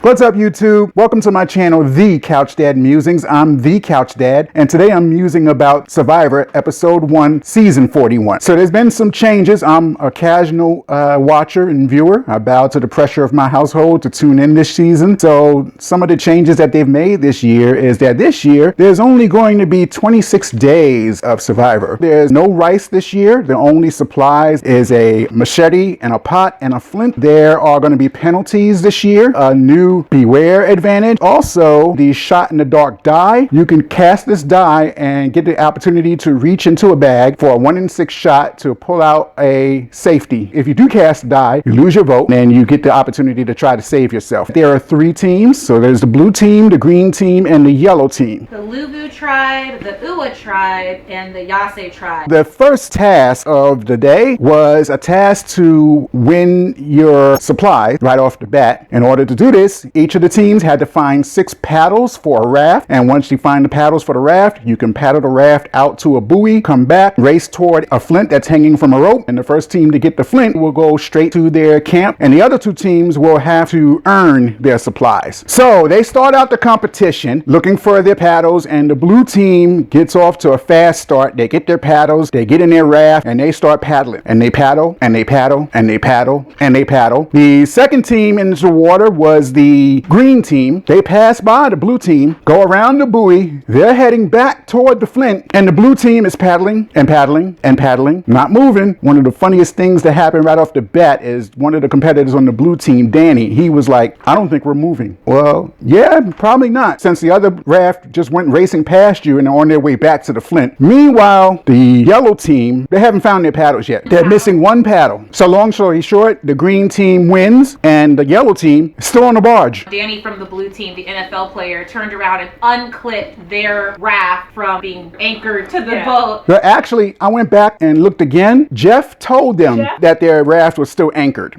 What's up, YouTube? Welcome to my channel, The Couch Dad Musings. I'm The Couch Dad, and today I'm musing about Survivor Episode 1, Season 41. So there's been some changes. I'm a casual watcher and viewer. I bow to the pressure of my household to tune in this season. So some of the changes that they've made this year is that this year, there's only going to be 26 days of Survivor. There's no rice this year. The only supplies is a machete and a pot and a flint. There are going to be penalties this year. A new beware advantage. Also, the shot in the dark die. You can cast this die and get the opportunity to reach into a bag for a 1 in 6 shot to pull out a safety. If you do cast the die, you lose your vote and you get the opportunity to try to save yourself. There are 3 teams. So there's the blue team, the green team, and the yellow team. The Lubu tribe, the Uwa tribe, and the Yase tribe. The first task of the day was a task to win your supply right off the bat. In order to do this, each of the teams had to find 6 paddles for a raft, and once you find the paddles for the raft, you can paddle the raft out to a buoy, come back, race toward a flint that's hanging from a rope, and the first team to get the flint will go straight to their camp, and the other 2 teams will have to earn their supplies. So they start out the competition looking for their paddles, and the blue team gets off to a fast start. They get their paddles, they get in their raft, and they start paddling, and they paddle, and they paddle, and they paddle, and they paddle. The second team into the water was the green team. They pass by the blue team, go around the buoy. They're heading back toward the flint, and the blue team is paddling and paddling and paddling, not moving. One of the funniest things that happened right off the bat is one of the competitors on the blue team, Danny, he was like, "I don't think we're moving." Well, yeah, probably not, since the other raft just went racing past you and are on their way back to the flint. Meanwhile, the yellow team, they haven't found their paddles yet. They're missing 1 paddle. So long story short, the green team wins, and the yellow team is still on the barge. Danny from the blue team, the NFL player, turned around and unclipped their raft from being anchored to the boat. But actually, I went back and looked again. Jeff told them that their raft was still anchored.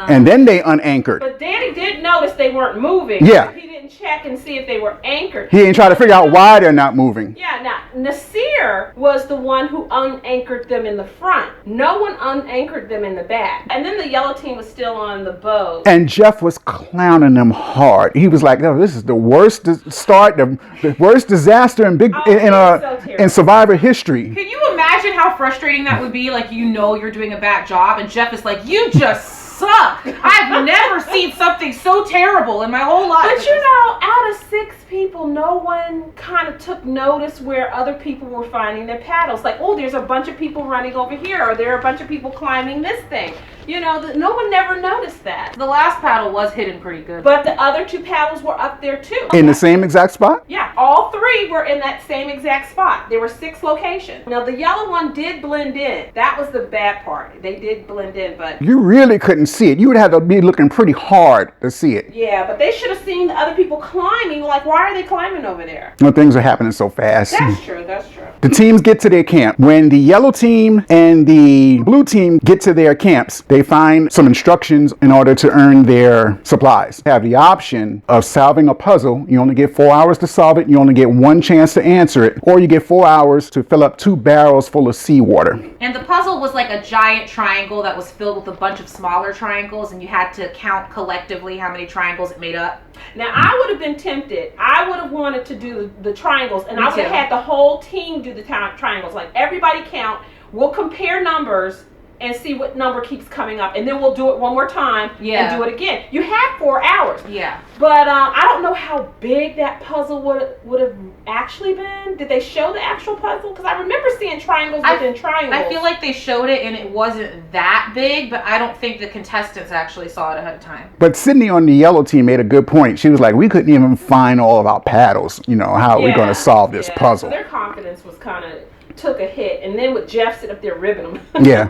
And then they unanchored. But Danny did notice they weren't moving. Yeah. He didn't check and see if they were anchored. He ain't trying to figure out why they're not moving. Yeah, now, Nasir was the one who unanchored them in the front. No one unanchored them in the back. And then the yellow team was still on the boat. And Jeff was clowning them hard. He was like, "No, this is the worst start, the worst disaster in Survivor history." Can you imagine how frustrating that would be? Like, you know you're doing a bad job, and Jeff is like, "You just suck. I've never seen something so terrible in my whole life." But you know, out of 6 people, no one kind of took notice where other people were finding their paddles. Like, oh, there's a bunch of people running over here, or there are a bunch of people climbing this thing. You know, no one never noticed that. The last paddle was hidden pretty good. But the other 2 paddles were up there too. In the same exact spot? Yeah, all 3 were in that same exact spot. There were 6 locations. Now, the yellow one did blend in. That was the bad part. They did blend in, but... You really couldn't see it. You would have to be looking pretty hard to see it. Yeah, but they should have seen the other people climbing. Like, why are they climbing over there? Well, things are happening so fast. That's true, that's true. The teams get to their camp. When the yellow team and the blue team get to their camps, they find some instructions in order to earn their supplies. They have the option of solving a puzzle. You only get 4 hours to solve it. You only get 1 chance to answer it. Or you get 4 hours to fill up 2 barrels full of seawater. And the puzzle was like a giant triangle that was filled with a bunch of smaller triangles, and you had to count collectively how many triangles it made up. Now, I would have been tempted. I would have wanted to do the triangles, and I would have had the whole team do the triangles. Like, everybody count. We'll compare numbers and see what number keeps coming up, and then we'll do it one more time and do it again. You have 4 hours. Yeah. But I don't know how big that puzzle would have actually been. Did they show the actual puzzle? Because I remember seeing triangles within triangles. I feel like they showed it, and it wasn't that big, but I don't think the contestants actually saw it ahead of time. But Sydney on the yellow team made a good point. She was like, "We couldn't even find all of our paddles. You know, how are we going to solve this puzzle?" So their confidence was kind of took a hit, and then with Jeff sitting up there ribbing them. Yeah.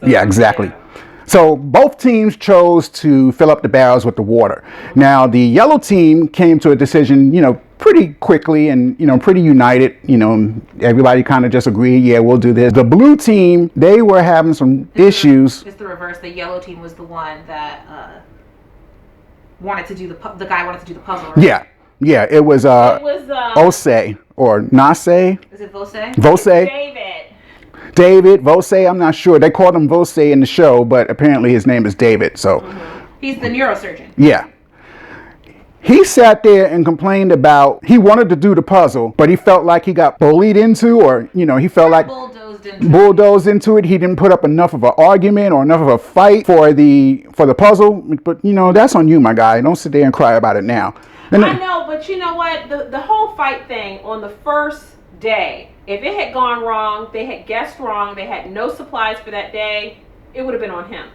Yeah, exactly. So both teams chose to fill up the barrels with the water. Now, the yellow team came to a decision, pretty quickly and, pretty united. Everybody kind of just agreed, yeah, we'll do this. The blue team, they were having some issues. It's the reverse. The yellow team was the one that wanted to do the guy wanted to do the puzzle. Right? Yeah, it was Ose or Nase. Is it Vose? Vose. David, Vose, I'm not sure. They called him Vose in the show, but apparently his name is David. So he's the neurosurgeon. Yeah. He sat there and complained about, he wanted to do the puzzle, but he felt like he got bullied into, or, he felt like bulldozed into it. He didn't put up enough of an argument or enough of a fight for the puzzle. But, that's on you, my guy. Don't sit there and cry about it now. I know, but you know what? The whole fight thing on the first day, if it had gone wrong, they had guessed wrong, they had no supplies for that day, it would have been on him.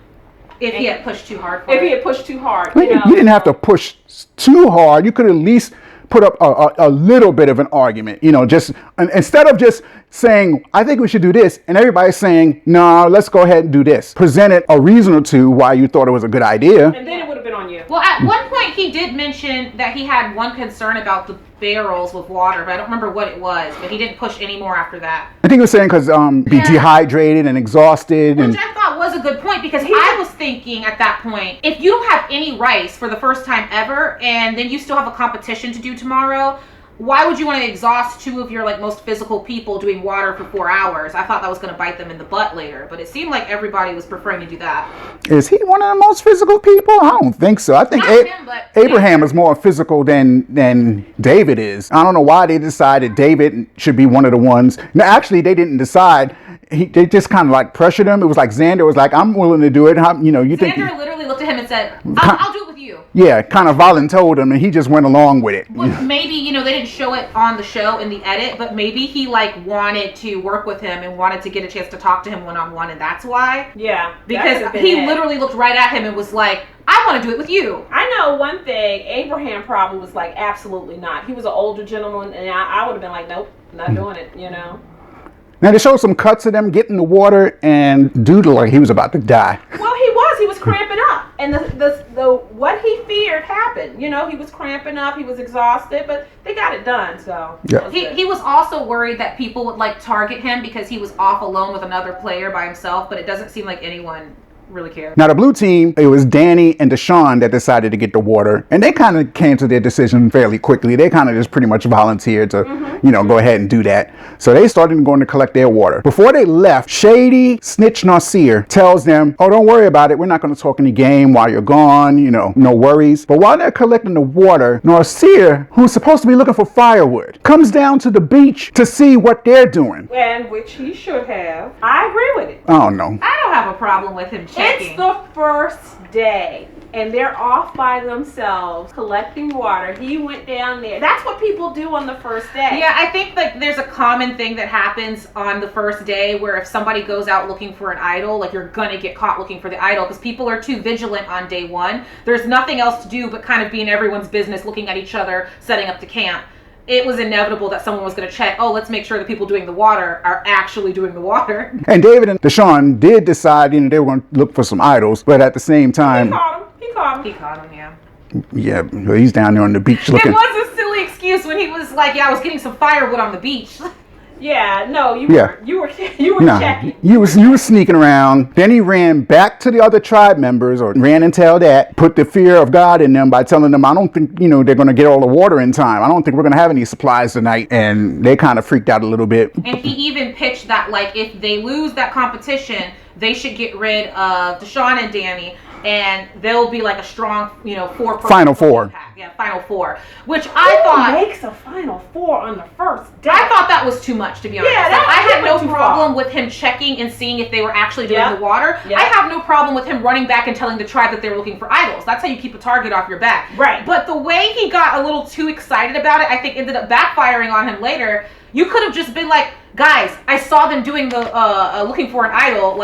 If he had pushed too hard for it. If he it. had pushed too hard. You didn't have to push too hard. You could at least put up a little bit of an argument, just instead of just saying, I think we should do this, and everybody's saying, no, let's go ahead and do this. Presented a reason or two why you thought it was a good idea. And then it would have been on you. Well, at one point he did mention that he had one concern about the barrels with water, but I don't remember what it was, but he didn't push any more after that. I think he was saying because be dehydrated and exhausted. Which I thought was a good point, because I was thinking at that point, if you don't have any rice for the first time ever, and then you still have a competition to do tomorrow, why would you want to exhaust two of your most physical people doing water for 4 hours? I thought that was going to bite them in the butt later, but it seemed like everybody was preferring to do that. Is he one of the most physical people? I don't think so. I think Abraham is more physical than David is. I don't know why they decided David should be one of the ones. No, actually, they didn't decide. They just kind of pressured him. It was like Xander was like, I'm willing to do it. Xander literally looked at him and said, I'll do it with you. Yeah, kind of volunteered him, and he just went along with it. But maybe, they didn't show it on the show in the edit, but maybe he wanted to work with him and wanted to get a chance to talk to him one-on-one, and that's why. Yeah. Because he literally looked right at him and was like, I want to do it with you. I know one thing, Abraham probably was like, absolutely not. He was an older gentleman, and I would have been like, nope, not doing it, Now, they showed some cuts of them getting the water, and dude looked like he was about to die. Well, he was cramping up, and the what he feared happened. He was cramping up, he was exhausted, but they got it done. So yeah. He was also worried that people would target him because he was off alone with another player by himself, but it doesn't seem like anyone really cared. Now, the blue team, it was Danny and Deshaun that decided to get the water, and they kind of came to their decision fairly quickly. They kind of just pretty much volunteered to, go ahead and do that. So they started going to collect their water. Before they left, Shady Snitch Nasir tells them, oh, don't worry about it. We're not going to talk any game while you're gone, no worries. But while they're collecting the water, Nasir, who's supposed to be looking for firewood, comes down to the beach to see what they're doing. And which he should have. I agree with it. Oh, no. I don't have a problem with him checking. It's the first day, and they're off by themselves collecting water. He went down there. That's what people do on the first day. Yeah, I think there's a common thing that happens on the first day where if somebody goes out looking for an idol, you're gonna get caught looking for the idol because people are too vigilant on day one. There's nothing else to do but kind of be in everyone's business, looking at each other, setting up the camp. It was inevitable that someone was going to check, let's make sure the people doing the water are actually doing the water. And David and Deshaun did decide, they were going to look for some idols, but at the same time... He caught him, yeah. Yeah, he's down there on the beach looking... It was a silly excuse when he was like, I was getting some firewood on the beach. Yeah, no, you were checking. You were sneaking around. Then he ran back to the other tribe members, or ran and tell that, put the fear of God in them by telling them, I don't think, they're going to get all the water in time. I don't think we're going to have any supplies tonight. And they kind of freaked out a little bit. And he even pitched that, if they lose that competition, they should get rid of Deshaun and Danny, and they'll be a strong, Final four. Impact. Yeah, Final Four. Which I thought makes a Final Four on the first day. I thought that was too much, to be honest. Yeah, I had no problem with him checking and seeing if they were actually doing the water. I have no problem with him running back and telling the tribe that they were looking for idols. That's how you keep a target off your back. Right. But the way he got a little too excited about it, I think ended up backfiring on him later. You could have just been like, guys, I saw them doing the looking for an idol,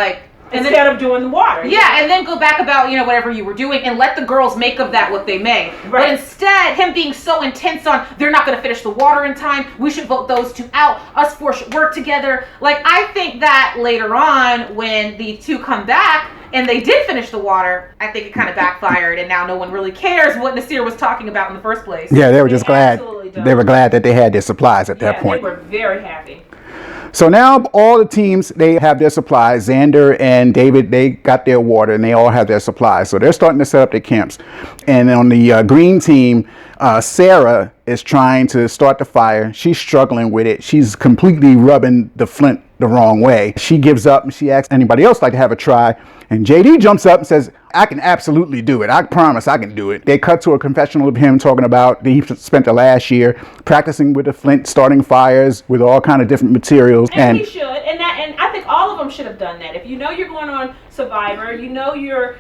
instead of doing the water. Yeah, and then go back about, whatever you were doing and let the girls make of that what they may. Right. But instead, him being so intense on, they're not going to finish the water in time, we should vote those two out, us four should work together. I think that later on, when the two come back, and they did finish the water, I think it kind of backfired, and now no one really cares what Nasir was talking about in the first place. Yeah, they were just glad. They were glad that they had their supplies at that point. They were very happy. So now all the teams, they have their supplies. Xander and David, they got their water, and they all have their supplies. So they're starting to set up their camps. And on the green team, Sarah is trying to start the fire. She's struggling with it. She's completely rubbing the flint the wrong way. She gives up and she asks anybody else like to have a try. And JD jumps up and says, I can absolutely do it. I promise I can do it. They cut to a confessional of him talking about he spent the last year practicing with a flint, starting fires with all kind of different materials. And he should. And I think all of them should have done that. If you know you're going on Survivor, you know you're,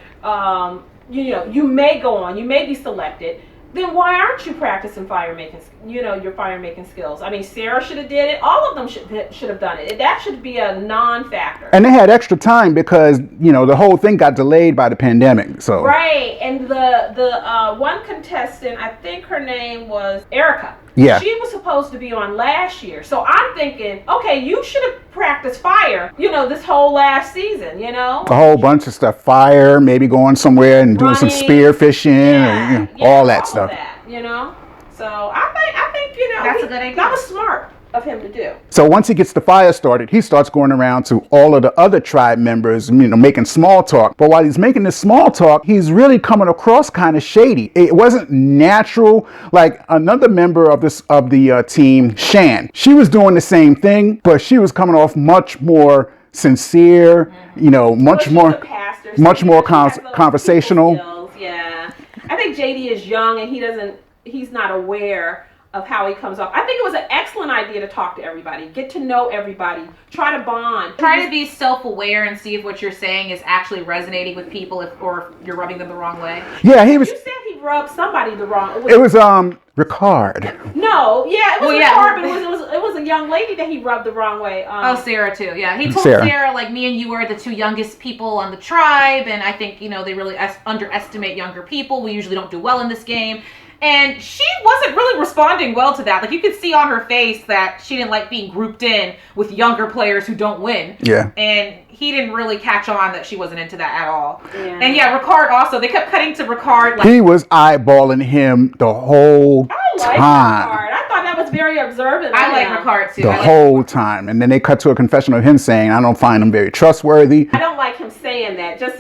you may go on, you may be selected, then why aren't you practicing your fire making skills? I mean, Sarah should have did it. All of them should have done it. That should be a non-factor. And they had extra time because, the whole thing got delayed by the pandemic. So right. And the one contestant, I think her name was Erica. Yeah. She was supposed to be on last year. So I'm thinking, okay, you should have practiced fire, this whole last season, A whole bunch of stuff. Fire, maybe going somewhere and doing some spear fishing, all that stuff. So I think that's a good idea. That was smart of him to do. So once he gets the fire started, he starts going around to all of the other tribe members, making small talk. But while he's making this small talk, he's really coming across kind of shady. It wasn't natural. Like another member of the team, Shan, she was doing the same thing, but she was coming off much more sincere, much more conversational. Yeah. I think JD is young and he's not aware of how he comes off. I think it was an excellent idea to talk to everybody, get to know everybody, try to bond. Try to be self-aware and see if what you're saying is actually resonating with people or if you're rubbing them the wrong way. Yeah, You said he rubbed somebody the wrong way. It was Ricard. No, yeah, it was Ricard, but it was a young lady that he rubbed the wrong way. Sarah too. Yeah, he told Sarah like me and you are the two youngest people on the tribe, and I think they really underestimate younger people. We usually don't do well in this game. And she wasn't really responding well to that. Like, you could see on her face that she didn't like being grouped in with younger players who don't win. Yeah. And he didn't really catch on that she wasn't into that at all. Yeah. And Ricard also, they kept cutting to Ricard. He was eyeballing him the whole time. Ricard. I thought that was very observant. I like Ricard too. The whole time. And then they cut to a confession of him saying, I don't find him very trustworthy. I don't like him saying that. Just,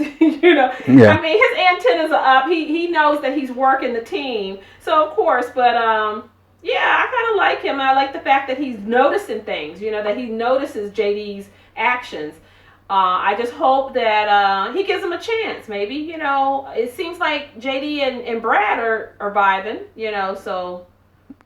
Yeah. I mean, his antennas are up. He knows that he's working the team. So, of course, but, I kind of like him. I like the fact that he's noticing things, that he notices JD's actions. I just hope that he gives him a chance, maybe. It seems like JD and Brad are vibing, so...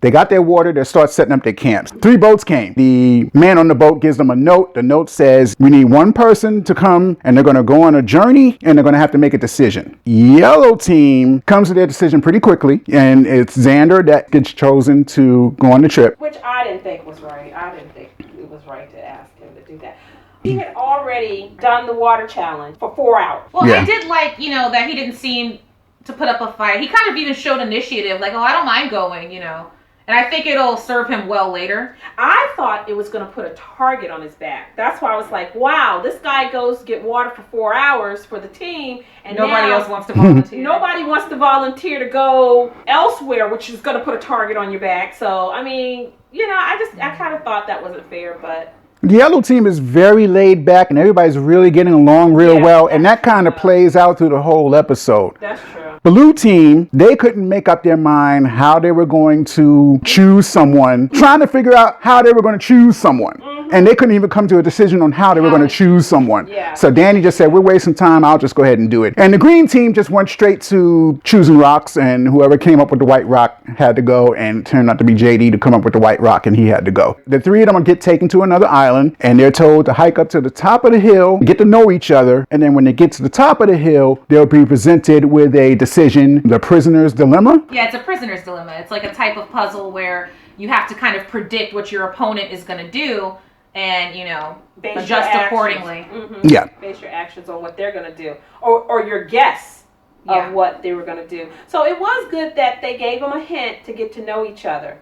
They got their water, they start setting up their camps. 3 boats came. The man on the boat gives them a note. The note says, we need one person to come and they're going to go on a journey and they're going to have to make a decision. Yellow team comes to their decision pretty quickly, and it's Xander that gets chosen to go on the trip. Which I didn't think was right. I didn't think it was right to ask him to do that. He had already done the water challenge for 4 hours. Well, I did like, that he didn't seem to put up a fight. He kind of even showed initiative, like, I don't mind going, And I think it'll serve him well later. I thought it was going to put a target on his back. That's why I was like, wow, this guy goes to get water for 4 hours for the team. And nobody else wants to volunteer. Nobody wants to volunteer to go elsewhere, which is going to put a target on your back. So, I mean, I kind of thought that wasn't fair, but... The yellow team is very laid back and everybody's really getting along real well. And that kind of plays out through the whole episode. That's true. Blue team, they couldn't make up their mind how they were going to choose someone, trying to figure out how they were going to choose someone. Mm-hmm. And they couldn't even come to a decision on how they were going to choose someone. Yeah. So Danny just said, we're wasting time, I'll just go ahead and do it. And the green team just went straight to choosing rocks, and whoever came up with the white rock had to go, and it turned out to be JD to come up with the white rock, and he had to go. The 3 of them get taken to another island, and they're told to hike up to the top of the hill, get to know each other, and then when they get to the top of the hill, they'll be presented with a decision, the prisoner's dilemma. Yeah, it's a prisoner's dilemma. It's like a type of puzzle where you have to kind of predict what your opponent is going to do and, adjust accordingly. Mm-hmm. Yeah. Base your actions on what they're going to do or your guess of what they were going to do. So it was good that they gave them a hint to get to know each other,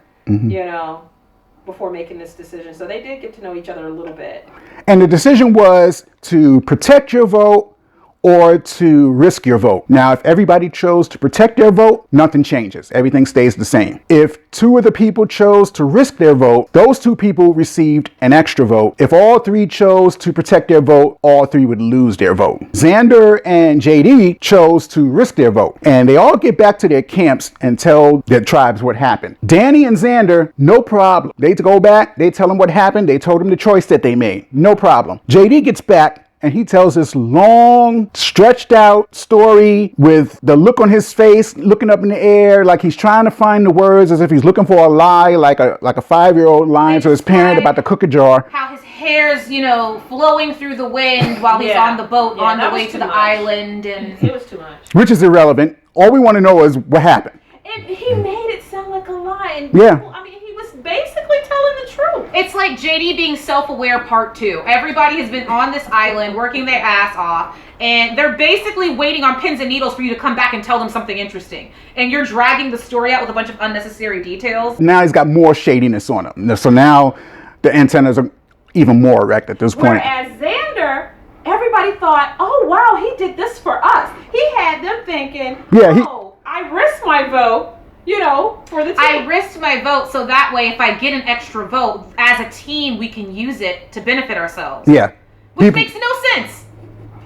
before making this decision. So they did get to know each other a little bit. And the decision was to protect your vote or to risk your vote. Now, if everybody chose to protect their vote, nothing changes. Everything stays the same. If 2 of the people chose to risk their vote, those 2 people received an extra vote. If all 3 chose to protect their vote, all 3 would lose their vote. Xander and JD chose to risk their vote, and they all get back to their camps and tell their tribes what happened. Danny and Xander, no problem. They go back, they tell them what happened, they told them the choice that they made. No problem. JD gets back and he tells this long, stretched out story with the look on his face, looking up in the air, like he's trying to find the words, as if he's looking for a lie, like a 5-year-old lying to his parent about the cookie jar. How his hair's, flowing through the wind while he's on the boat on the way to the island, and it was too much. Which is irrelevant. All we want to know is what happened. And he made it sound like a lie. And yeah. People, he was basically telling the truth. It's like JD being self-aware part 2. Everybody has been on this island working their ass off, and they're basically waiting on pins and needles for you to come back and tell them something interesting. And you're dragging the story out with a bunch of unnecessary details. Now he's got more shadiness on him. So now the antennas are even more erect at this point. Whereas Xander, everybody thought, oh wow, he did this for us. He had them thinking, I risked my vote, for the team. I risked my vote so that way if I get an extra vote, as a team, we can use it to benefit ourselves. Yeah. Which makes no sense.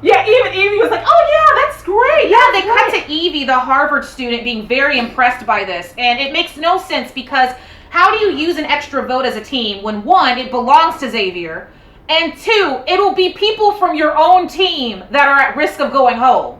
Yeah, even Evie was like, oh yeah, that's great. Yeah, they cut to Evie, the Harvard student, being very impressed by this. And it makes no sense because how do you use an extra vote as a team when 1, it belongs to Xavier, and 2, it'll be people from your own team that are at risk of going home.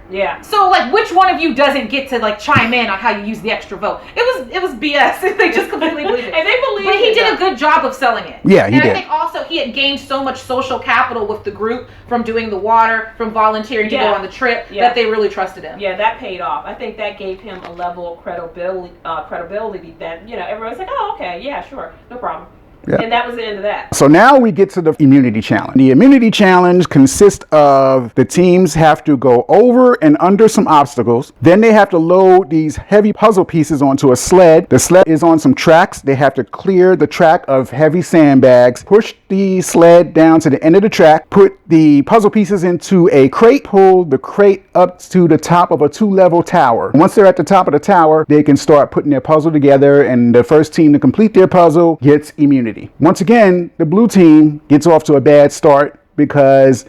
Yeah. So which one of you doesn't get to chime in on how you use the extra vote? It was BS. They just completely believed it. And they believed it. But he did a good job of selling it. Yeah, he did. And I think also he had gained so much social capital with the group from doing the water, from volunteering to go on the trip, that they really trusted him. Yeah, that paid off. I think that gave him a level of credibility that, everyone's like, oh, okay, yeah, sure, no problem. Yeah. And that was the end of that. So now we get to the immunity challenge. The immunity challenge consists of the teams have to go over and under some obstacles. Then they have to load these heavy puzzle pieces onto a sled. The sled is on some tracks. They have to clear the track of heavy sandbags, push the sled down to the end of the track, put the puzzle pieces into a crate, pull the crate up to the top of a 2-level tower. Once they're at the top of the tower, they can start putting their puzzle together, and the first team to complete their puzzle gets immunity. Once again, the blue team gets off to a bad start because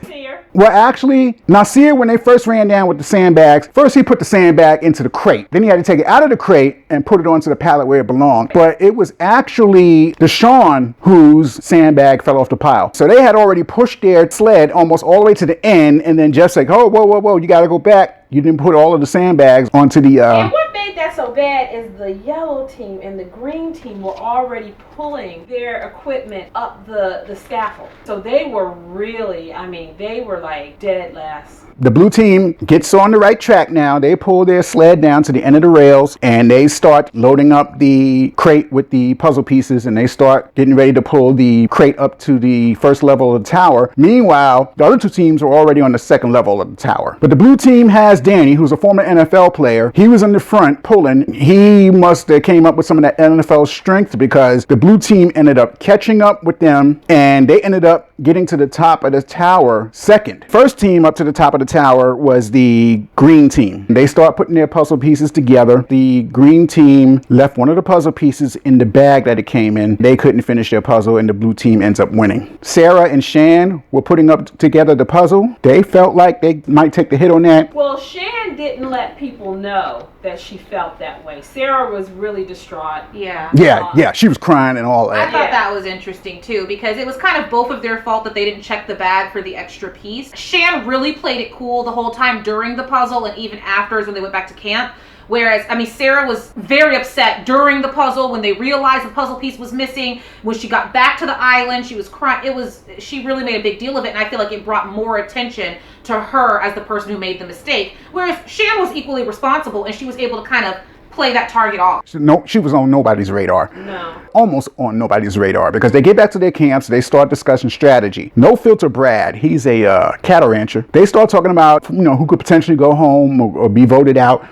Well, actually, Nasir, when they first ran down with the sandbags, first he put the sandbag into the crate. Then he had to take it out of the crate and put it onto the pallet where it belonged. But it was actually Deshaun whose sandbag fell off the pile. So they had already pushed their sled almost all the way to the end, and then Jeff's like, oh, whoa, you got to go back. You didn't put all of the sandbags onto the... And what made that so bad is the yellow team and the green team were already pulling their equipment up the scaffold. So they were really, they were like dead last. The blue team gets on the right track now. They pull their sled down to the end of the rails and they start loading up the crate with the puzzle pieces, and they start getting ready to pull the crate up to the first level of the tower. Meanwhile, the other two teams were already on the second level of the tower. But the blue team has Danny, who's a former NFL player. He was in the front pulling. He must have came up with some of that NFL strength because the blue team ended up catching up with them, and they ended up getting to the top of the tower second. First team up to the top of the tower was the green team. They start putting their puzzle pieces together. The green team left one of the puzzle pieces in the bag that it came in. They couldn't finish their puzzle, and the blue team ends up winning. Sarah and Shan were putting up together the puzzle. They felt like they might take the hit on that. Well, Shan didn't let people know that she felt that way. Sarah was really distraught. Yeah, she was crying and all that. I thought that was interesting too, because it was kind of both of their fault that they didn't check the bag for the extra piece. Shan really played it cool the whole time during the puzzle and even afterwards when they went back to camp. Whereas, Sarah was very upset during the puzzle when they realized the puzzle piece was missing. When she got back to the island, she was crying. She really made a big deal of it, and I feel like it brought more attention to her as the person who made the mistake. Whereas Shan was equally responsible, and she was able to kind of play that target off. No, she was on nobody's radar. No. Almost on nobody's radar, because they get back to their camps, they start discussing strategy. No Filter Brad, he's a cattle rancher. They start talking about, who could potentially go home or be voted out.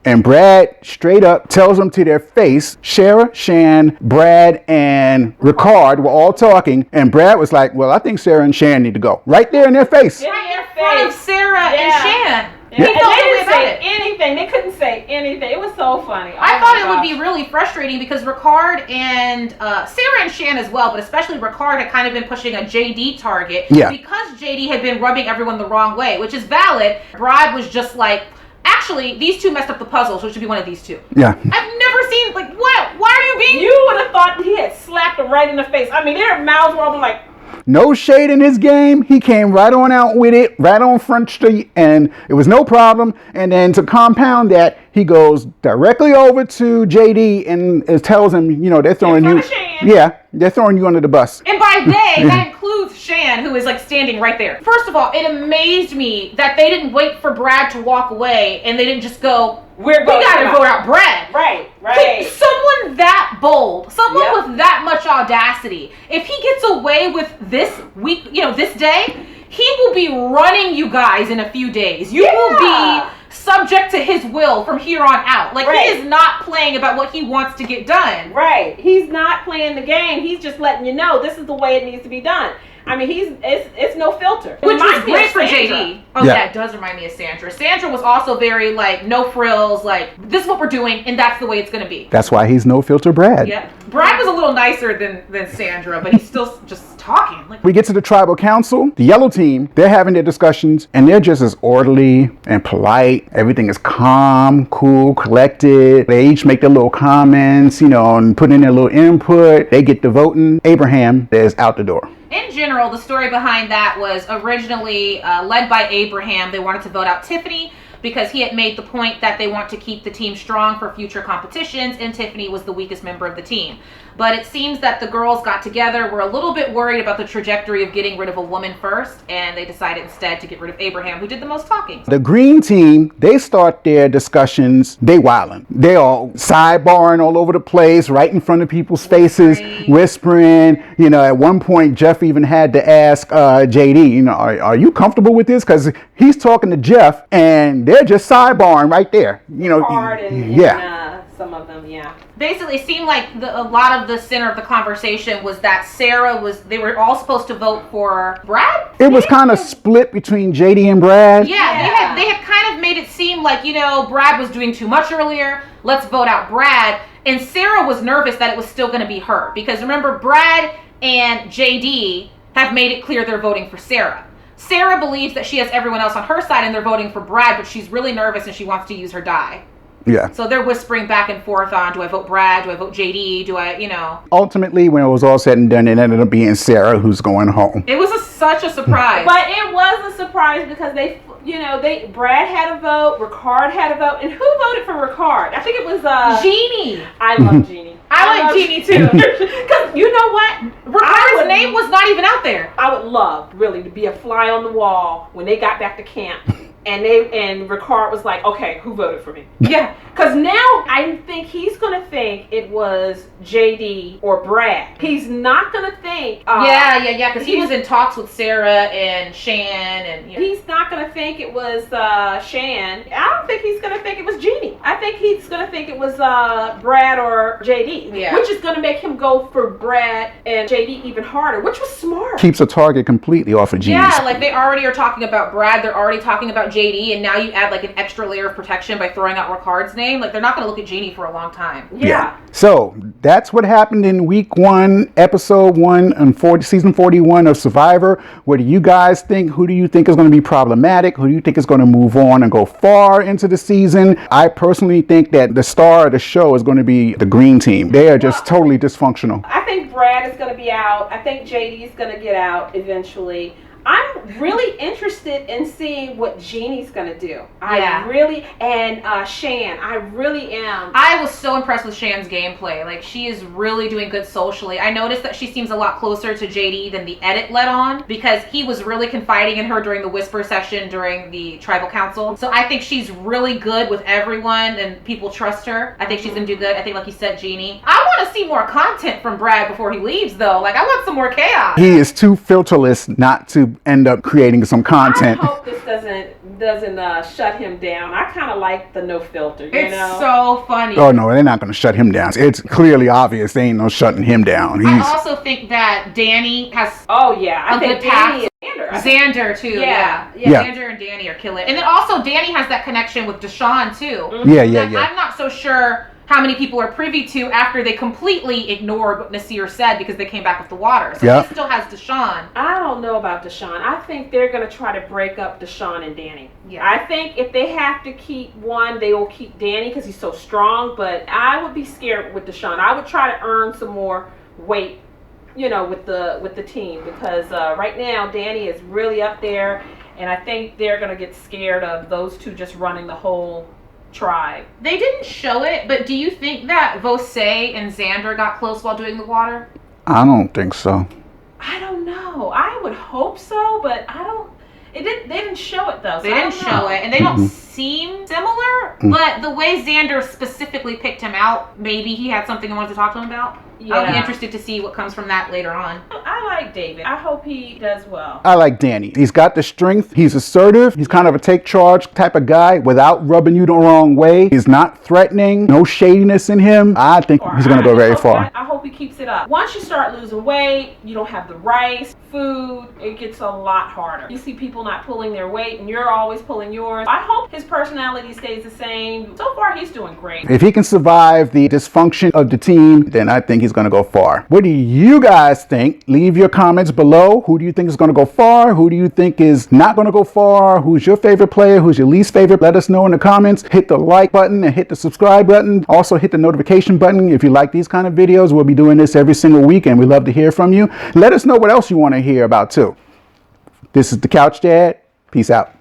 And Brad straight up tells them to their face, Sarah, Shan, Brad, and Ricard were all talking. And Brad was like, well, I think Sarah and Shan need to go. Right there in their face. Right in front of Sarah and Shan. Yeah. And they didn't say anything. They couldn't say anything. It was so funny. I thought it would be really frustrating because Ricard and Sarah and Shan as well, but especially Ricard had kind of been pushing a JD target because JD had been rubbing everyone the wrong way, which is valid. Brad was just like, actually, these two messed up the puzzle, so it should be one of these two. Yeah. I've never seen, like, what? Why are you being... You would have thought he had slapped them right in the face. I mean, their mouths were open like... No shade in his game. He came right on out with it, right on Front Street, and it was no problem. And then to compound that, he goes directly over to JD and tells him, you know, they're throwing you... Yeah, they're throwing you under the bus. And by they, that includes Shan, who is like standing right there. First of all, it amazed me that they didn't wait for Brad to walk away and they didn't just go, we gotta vote out Brad. Right. Like, someone that bold, someone with that much audacity, if he gets away with this week, you know, this day, he will be running you guys in a few days. You will be subject to his will from here on out. Like, he is not playing about what he wants to get done. Right. He's not playing the game. He's just letting you know this is the way it needs to be done. I mean, it's no filter. Which was great for JD. Oh, yeah, it does remind me of Sandra. Sandra was also very, like, no frills, like, this is what we're doing, and that's the way it's going to be. That's why he's no filter Brad. Yeah. Brad was a little nicer than Sandra, but he's still just talking. Like, we get to the tribal council. The yellow team, they're having their discussions, and they're just as orderly and polite. Everything is calm, cool, collected. They each make their little comments, you know, and put in their little input. They get to voting. Abraham is out the door. In general, the story behind that was originally led by Abraham. They wanted to vote out Tiffany because he had made the point that they want to keep the team strong for future competitions, and Tiffany was the weakest member of the team. But it seems that the girls got together, were a little bit worried about the trajectory of getting rid of a woman first, and they decided instead to get rid of Abraham, who did the most talking. The green team, they start their discussions, they wildin'. They all sidebarring all over the place, right in front of people's faces, whispering. You know, at one point, Jeff even had to ask JD, you know, are you comfortable with this? Because he's talking to Jeff, and they're just sidebarring right there. You know, some of them, Basically, it seemed like a lot of the center of the conversation was that they were all supposed to vote for Brad? It was kind of split between JD and Brad. Yeah, they had kind of made it seem like, you know, Brad was doing too much earlier. Let's vote out Brad. And Sarah was nervous that it was still going to be her. Because remember, Brad and JD have made it clear they're voting for Sarah. Sarah believes that she has everyone else on her side and they're voting for Brad, but she's really nervous and she wants to use her die. Yeah. So they're whispering back and forth on, do I vote Brad? Do I vote JD? Do I, you know? Ultimately, when it was all said and done, it ended up being Sarah who's going home. It was such a surprise. But it was a surprise because Brad had a vote, Ricard had a vote, and who voted for Ricard? I think it was Jeannie. I love Jeannie. I like Jeannie too. Because you know what? Ricard's name was not even out there. I would love, really, to be a fly on the wall when they got back to camp. And Ricard was like, okay, who voted for me? Yeah. Because now I think he's going to think it was JD or Brad. He's not going to think... Yeah, because he was in talks with Sarah and Shan. And you know. He's not going to think it was Shan. I don't think he's going to think it was Jeannie. I think he's going to think it was Brad or JD. Yeah. Which is going to make him go for Brad and JD even harder, which was smart. Keeps a target completely off of Jeannie. Yeah, like they already are talking about Brad. They're already talking about JD, and now you add like an extra layer of protection by throwing out Ricard's name. Like they're not going to look at Jeannie for a long time. Yeah. So that's what happened in week 1, episode 1 and season 41 of Survivor. What do you guys think? Who do you think is going to be problematic? Who do you think is going to move on and go far into the season? I personally think that the star of the show is going to be the green team. They are just totally dysfunctional. I think Brad is going to be out. I think JD is going to get out eventually. I'm really interested in seeing what Jeannie's gonna do. Shan, I really am. I was so impressed with Shan's gameplay. Like, she is really doing good socially. I noticed that she seems a lot closer to JD than the edit let on, because he was really confiding in her during the whisper session during the tribal council. So I think she's really good with everyone and people trust her. I think she's gonna do good. I think, like you said, Jeannie. I want to see more content from Brad before he leaves, though. Like, I want some more chaos. He is too filterless not to end up creating some content. I hope this doesn't doesn't shut him down. I kind of like the no filter. You It's know? so funny. Oh no, they're not going to shut him down. It's clearly obvious they ain't no shutting him down. I also think that Danny has Oh yeah, I a think good pass. Danny and Xander. Xander too. Yeah. Yeah. Xander and Danny are killing. And then also Danny has that connection with Deshaun too. Yeah, that yeah. I'm not so sure how many people are privy to after they completely ignored what Nasir said because they came back with the water. So Yeah. he still has Deshaun. I don't know about Deshaun. I think they're going to try to break up Deshaun and Danny. Yeah. I think if they have to keep one, they will keep Danny because he's so strong. But I would be scared with Deshaun. I would try to earn some more weight, you know, with the team because right now Danny is really up there, and I think they're going to get scared of those two just running the whole tribe. They didn't show it, but do you think that Vose and Xander got close while doing the water? I don't think so. I don't know. I would hope so, but I don't. They didn't show it though. So They didn't show it, and they don't seem similar. But the way Xander specifically picked him out, maybe he had something he wanted to talk to him about. I'll be interested to see what comes from that later on. I like David. I hope he does well. I like Danny. He's got the strength. He's assertive. He's kind of a take charge type of guy without rubbing you the wrong way. He's not threatening. No shadiness in him. I think he's going to go very far. I hope he keeps it up. Once you start losing weight, you don't have the rice, food, it gets a lot harder. You see people not pulling their weight and you're always pulling yours. I hope his personality stays the same. So far, he's doing great. If he can survive the dysfunction of the team, then I think he's going to go far. What do you guys think? Leave your comments below. Who do you think is going to go far? Who do you think is not going to go far? Who's your favorite player? Who's your least favorite? Let us know in the comments. Hit the like button and hit the subscribe button. Also hit the notification button if you like these kind of videos. We'll be doing this every single week and we love to hear from you. Let us know what else you want to hear about too. This is the Couch Dad. Peace out.